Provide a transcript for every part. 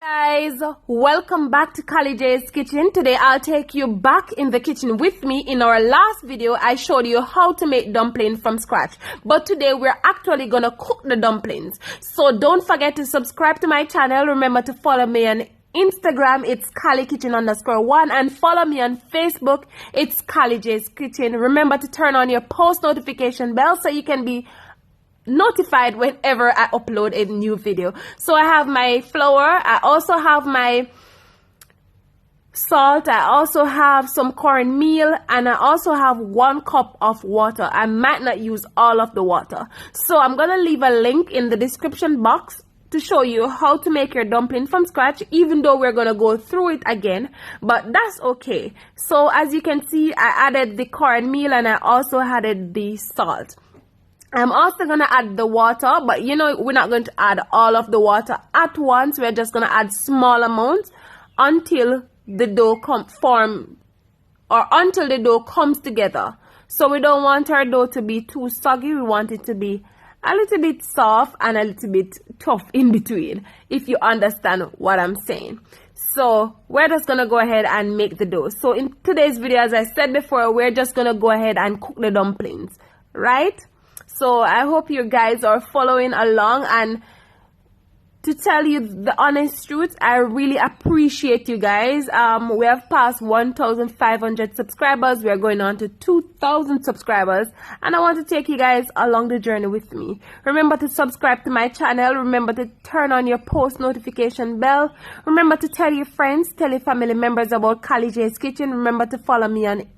Guys, welcome back to Kali J's Kitchen. Today I'll take you back in the kitchen with me. In our last video I showed you how to make dumplings from scratch, but today we're actually gonna cook the dumplings. So don't forget to subscribe to my channel. Remember to follow me on Instagram, it's KaliKitchen_1, and follow me on Facebook, it's Kali J's Kitchen. Remember to turn on your post notification bell so you can be notified whenever I upload a new video. So I have my flour, I also have my salt, I also have some cornmeal, and I also have 1 cup of water. I might not use all of the water, so I'm gonna leave a link in the description box to show you how to make your dumpling from scratch, even though we're gonna go through it again, but that's okay. So as you can see, I added the cornmeal and I also added the salt. I'm also going to add the water, but you know, we're not going to add all of the water at once. We're just going to add small amounts until the dough until the dough comes together. So we don't want our dough to be too soggy. We want it to be a little bit soft and a little bit tough in between, if you understand what I'm saying. So we're just going to go ahead and make the dough. So in today's video, as I said before, we're just going to go ahead and cook the dumplings, right? So I hope you guys are following along, and to tell you the honest truth, I really appreciate you guys. We have passed 1,500 subscribers. We are going on to 2,000 subscribers, and I want to take you guys along the journey with me. Remember to subscribe to my channel. Remember to turn on your post notification bell. Remember to tell your friends, tell your family members about Kali J's Kitchen. Remember to follow me on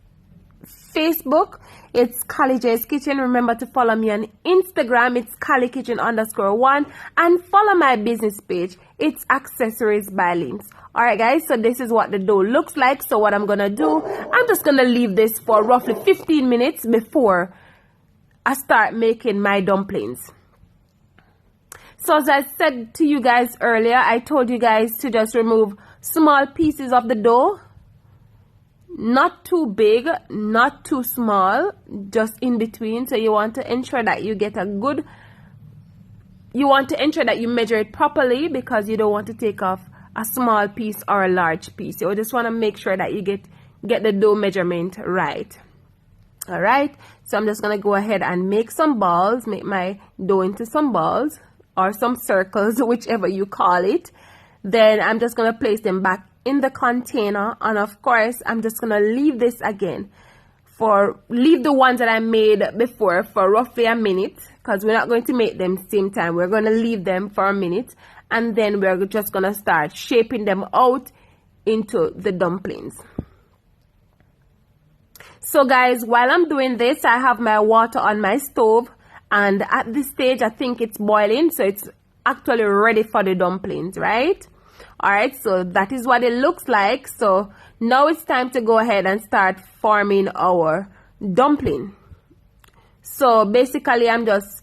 Facebook, it's Kali J's Kitchen. Remember to follow me on Instagram, it's KaliKitchen_1, and follow my business page, it's Accessories by Links. Alright guys, so this is what the dough looks like. So what I'm gonna do, I'm just gonna leave this for roughly 15 minutes before I start making my dumplings. So as I said to you guys earlier, I told you guys to just remove small pieces of the dough. Not too big, not too small, just in between. So you want to ensure that you get you measure it properly, because you don't want to take off a small piece or a large piece. You just want to make sure that you get the dough measurement right. All right, so I'm just gonna go ahead and make some balls, make my dough into some balls or some circles, whichever you call it. Then I'm just gonna place them back in the container, and of course I'm just gonna leave this again leave the ones that I made before for roughly a minute, because we're not going to make them same time. We're gonna leave them for a minute, and then we're just gonna start shaping them out into the dumplings. So guys, while I'm doing this, I have my water on my stove, and at this stage I think it's boiling, so it's actually ready for the dumplings, right? Alright, so that is what it looks like. So now it's time to go ahead and start forming our dumpling. So basically I'm just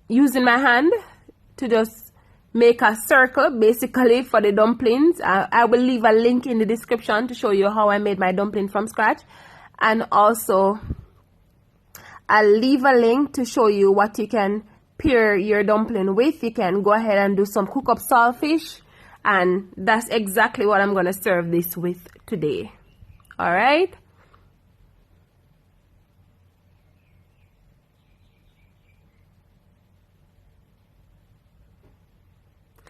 using my hand to just make a circle basically for the dumplings. I will leave a link in the description to show you how I made my dumpling from scratch, and also I'll leave a link to show you what you can pair your dumpling with. You can go ahead and do some cook up saltfish, and that's exactly what I'm going to serve this with today. All right,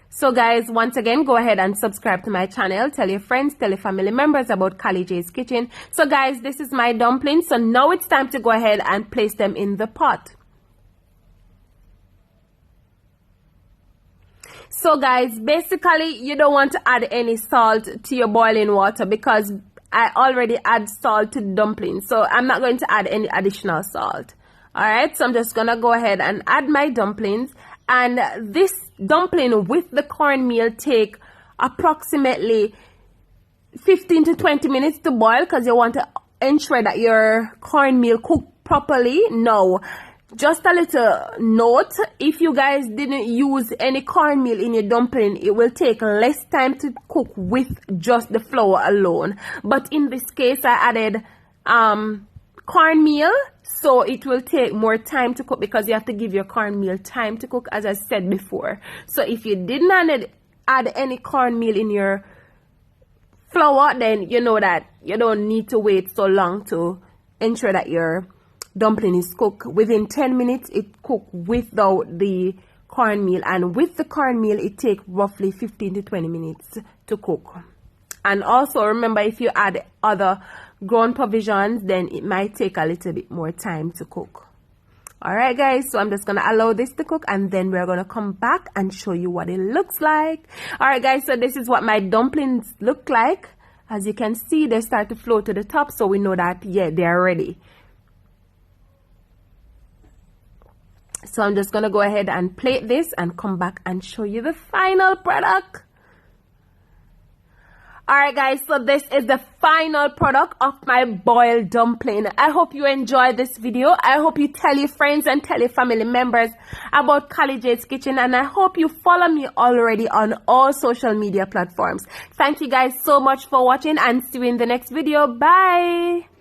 so guys, once again, go ahead and subscribe to my channel. Tell your friends, tell your family members about Kali J's Kitchen. So guys, this is my dumplings. So now it's time to go ahead and place them in the pot. So guys, basically you don't want to add any salt to your boiling water, because I already add salt to the dumplings, so I'm not going to add any additional salt. Alright, so I'm just gonna go ahead and add my dumplings, and this dumpling with the cornmeal take approximately 15 to 20 minutes to boil, because you want to ensure that your cornmeal cook properly. Now, just a little note, if you guys didn't use any cornmeal in your dumpling, it will take less time to cook with just the flour alone. But in this case, I added cornmeal, so it will take more time to cook because you have to give your cornmeal time to cook, as I said before. So if you did not add any cornmeal in your flour, then you know that you don't need to wait so long to ensure that your dumpling is cooked. Within 10 minutes it cooked without the cornmeal, and with the cornmeal it takes roughly 15 to 20 minutes to cook. And also remember, if you add other grown provisions, then it might take a little bit more time to cook. Alright guys, so I'm just gonna allow this to cook, and then we're gonna come back and show you what it looks like. Alright guys, so this is what my dumplings look like. As you can see, they start to float to the top, so we know that, yeah, they're ready. So I'm just gonna go ahead and plate this and come back and show you the final product. Alright guys, so this is the final product of my boiled dumpling. I hope you enjoyed this video. I hope you tell your friends and tell your family members about College Aid's Kitchen, and I hope you follow me already on all social media platforms. Thank you guys so much for watching, and see you in the next video. Bye!